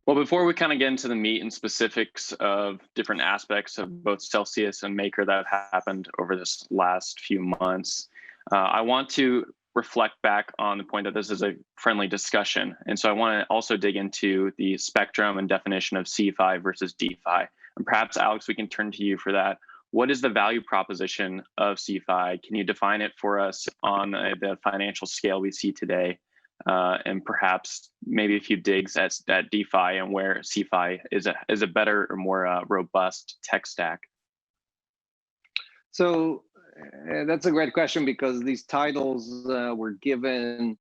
Well, before we kind of get into the meat and specifics of different aspects of both Celsius and Maker that have happened over this last few months, I want to reflect back on the point that this is a friendly discussion. And so I want to also dig into the spectrum and definition of CeFi versus DeFi. And perhaps, Alex, we can turn to you for that. What is the value proposition of CeFi? Can you define it for us on the financial scale we see today? And perhaps maybe a few digs at DeFi and where CeFi is a better or more robust tech stack. So that's a great question, because these titles were given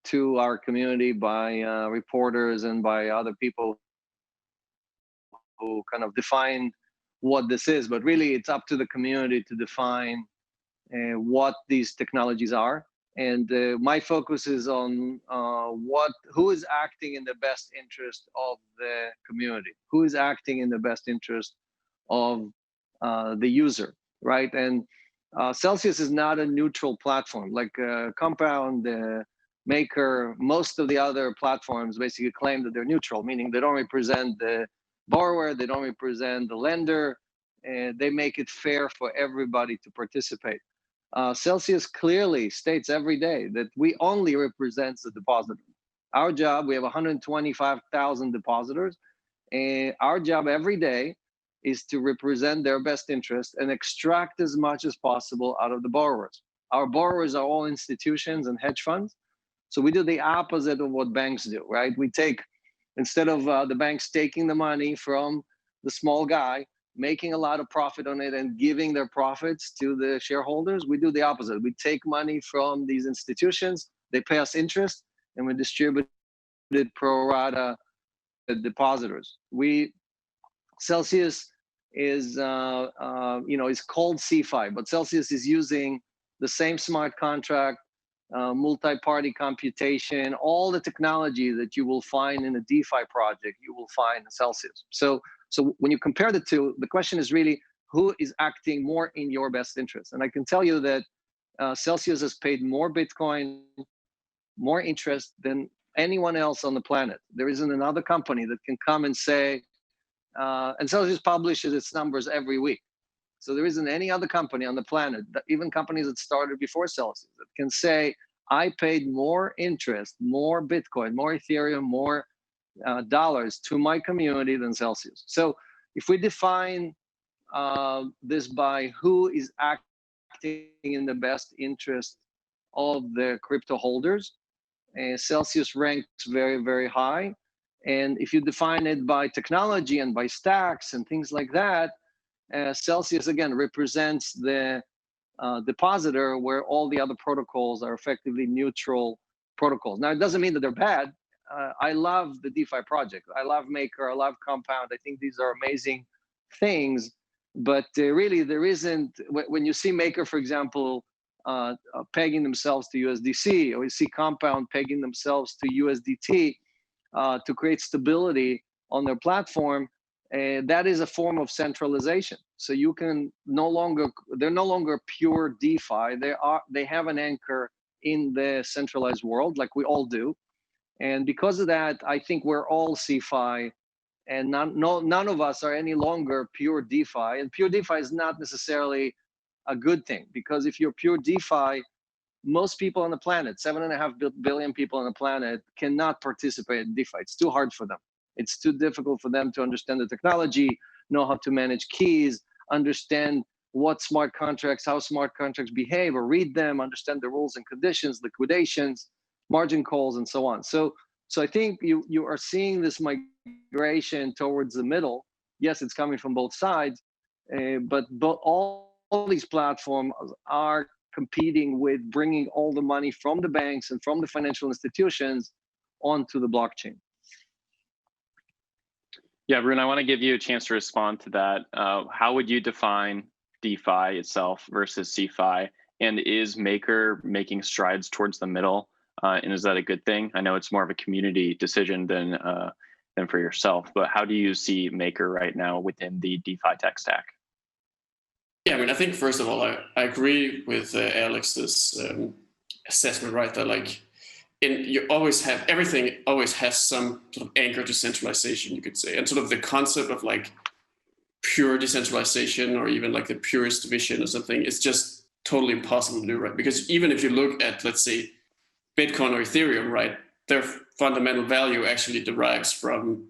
to our community by reporters and by other people who kind of define what this is. But really, it's up to the community to define what these technologies are. And my focus is on who is acting in the best interest of the community, who is acting in the best interest of the user, right? And Celsius is not a neutral platform like Compound, Maker. Most of the other platforms basically claim that they're neutral, meaning they don't represent the borrower, they don't represent the lender, and they make it fair for everybody to participate. Celsius clearly states every day that we only represent the depositor. Our job, we have 125,000 depositors, and our job every day is to represent their best interest and extract as much as possible out of the borrowers. Our borrowers are all institutions and hedge funds. So we do the opposite of what banks do, right? We take, instead of the banks taking the money from the small guy, making a lot of profit on it and giving their profits to the shareholders, we do the opposite. We take money from these institutions, they pay us interest, and we distribute it pro rata to depositors. Celsius is is called CeFi, but Celsius is using the same smart contract, multi-party computation, all the technology that you will find in a DeFi project, you will find in Celsius. So when you compare the two, the question is really who is acting more in your best interest. And I can tell you that Celsius has paid more Bitcoin, more interest than anyone else on the planet. There isn't another company that can come and say, and Celsius publishes its numbers every week. So there isn't any other company on the planet, even companies that started before Celsius, that can say, I paid more interest, more Bitcoin, more Ethereum, more dollars to my community than Celsius. So if we define this by who is acting in the best interest of the crypto holders, Celsius ranks very, very high. And if you define it by technology and by stacks and things like that, Celsius, again, represents the depositor, where all the other protocols are effectively neutral protocols. Now, it doesn't mean that they're bad. I love the DeFi project. I love Maker. I love Compound. I think these are amazing things. But really, there isn't, when you see Maker, for example, pegging themselves to USDC, or you see Compound pegging themselves to USDT to create stability on their platform, that is a form of centralization. So you can they're no longer pure DeFi. They have an anchor in the centralized world, like we all do. And because of that, I think we're all CeFi, and none of us are any longer pure DeFi. And pure DeFi is not necessarily a good thing, because if you're pure DeFi, most people on the planet, 7.5 billion people on the planet, cannot participate in DeFi. It's too hard for them. It's too difficult for them to understand the technology, know how to manage keys, understand what smart contracts, how smart contracts behave, or read them, understand the rules and conditions, liquidations, margin calls, and so on. So I think you are seeing this migration towards the middle. Yes, it's coming from both sides, but all these platforms are competing with bringing all the money from the banks and from the financial institutions onto the blockchain. Yeah, Rune, I want to give you a chance to respond to that. How would you define DeFi itself versus CeFi? And is Maker making strides towards the middle? And is that a good thing? I know it's more of a community decision than for yourself, but how do you see Maker right now within the DeFi tech stack? Yeah, I mean, I think first of all, I agree with Alex's assessment, right? That like you always have, everything always has some sort of anchor to centralization, you could say, and sort of the concept of like pure decentralization or even like the purest vision or something is just totally impossible to do, right? Because even if you look at, let's say, Bitcoin or Ethereum, right, their fundamental value actually derives from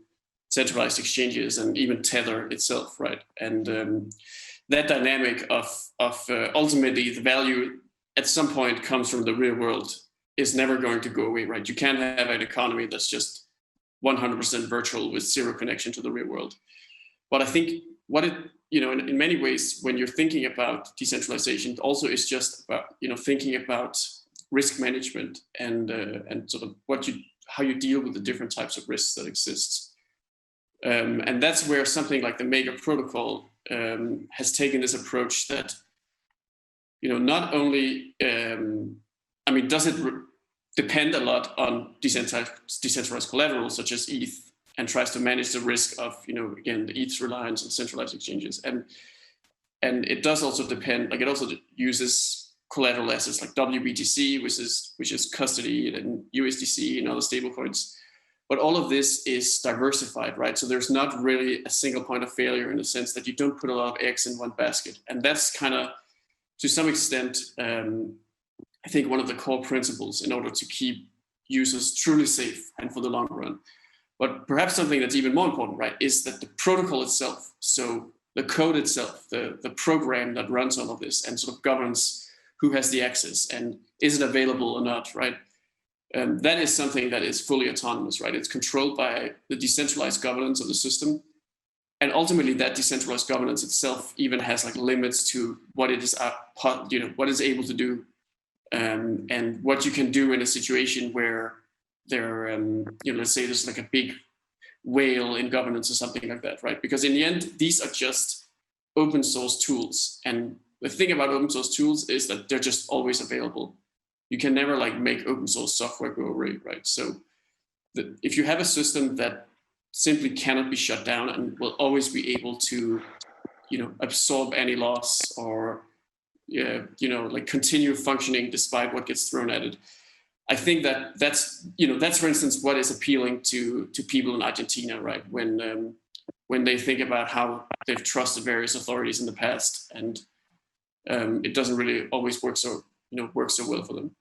centralized exchanges and even Tether itself, right? And that dynamic of ultimately the value at some point comes from the real world is never going to go away, right? You can't have an economy that's just 100% virtual with zero connection to the real world. But I think what it, in many ways, when you're thinking about decentralization, also is just about, thinking about risk management and sort of how you deal with the different types of risks that exist. And that's where something like the Maker protocol has taken this approach that, not only, does it depend a lot on decentralized collateral such as ETH, and tries to manage the risk of, again, the ETH's reliance on centralized exchanges. And it does also depend, like it also uses collateral assets like WBTC, which is custody, and USDC and other stablecoins. But all of this is diversified, right? So there's not really a single point of failure in the sense that you don't put a lot of eggs in one basket. And that's kind of, to some extent, I think one of the core principles in order to keep users truly safe and for the long run. But perhaps something that's even more important, right, is that the protocol itself, so the code itself, the program that runs all of this and sort of governs who has the access and is it available or not, right? That is something that is fully autonomous, right? It's controlled by the decentralized governance of the system. And ultimately that decentralized governance itself even has like limits to what it is, what it's able to do, and what you can do in a situation where there, let's say there's like a big whale in governance or something like that, right? Because in the end, these are just open source tools. And the thing about open source tools is that they're just always available. You can never like make open source software go away, right? So if you have a system that simply cannot be shut down and will always be able to, absorb any loss or, like continue functioning despite what gets thrown at it, I think that's for instance what is appealing to people in Argentina, right? When they think about how they've trusted various authorities in the past, and it doesn't really always work so well for them.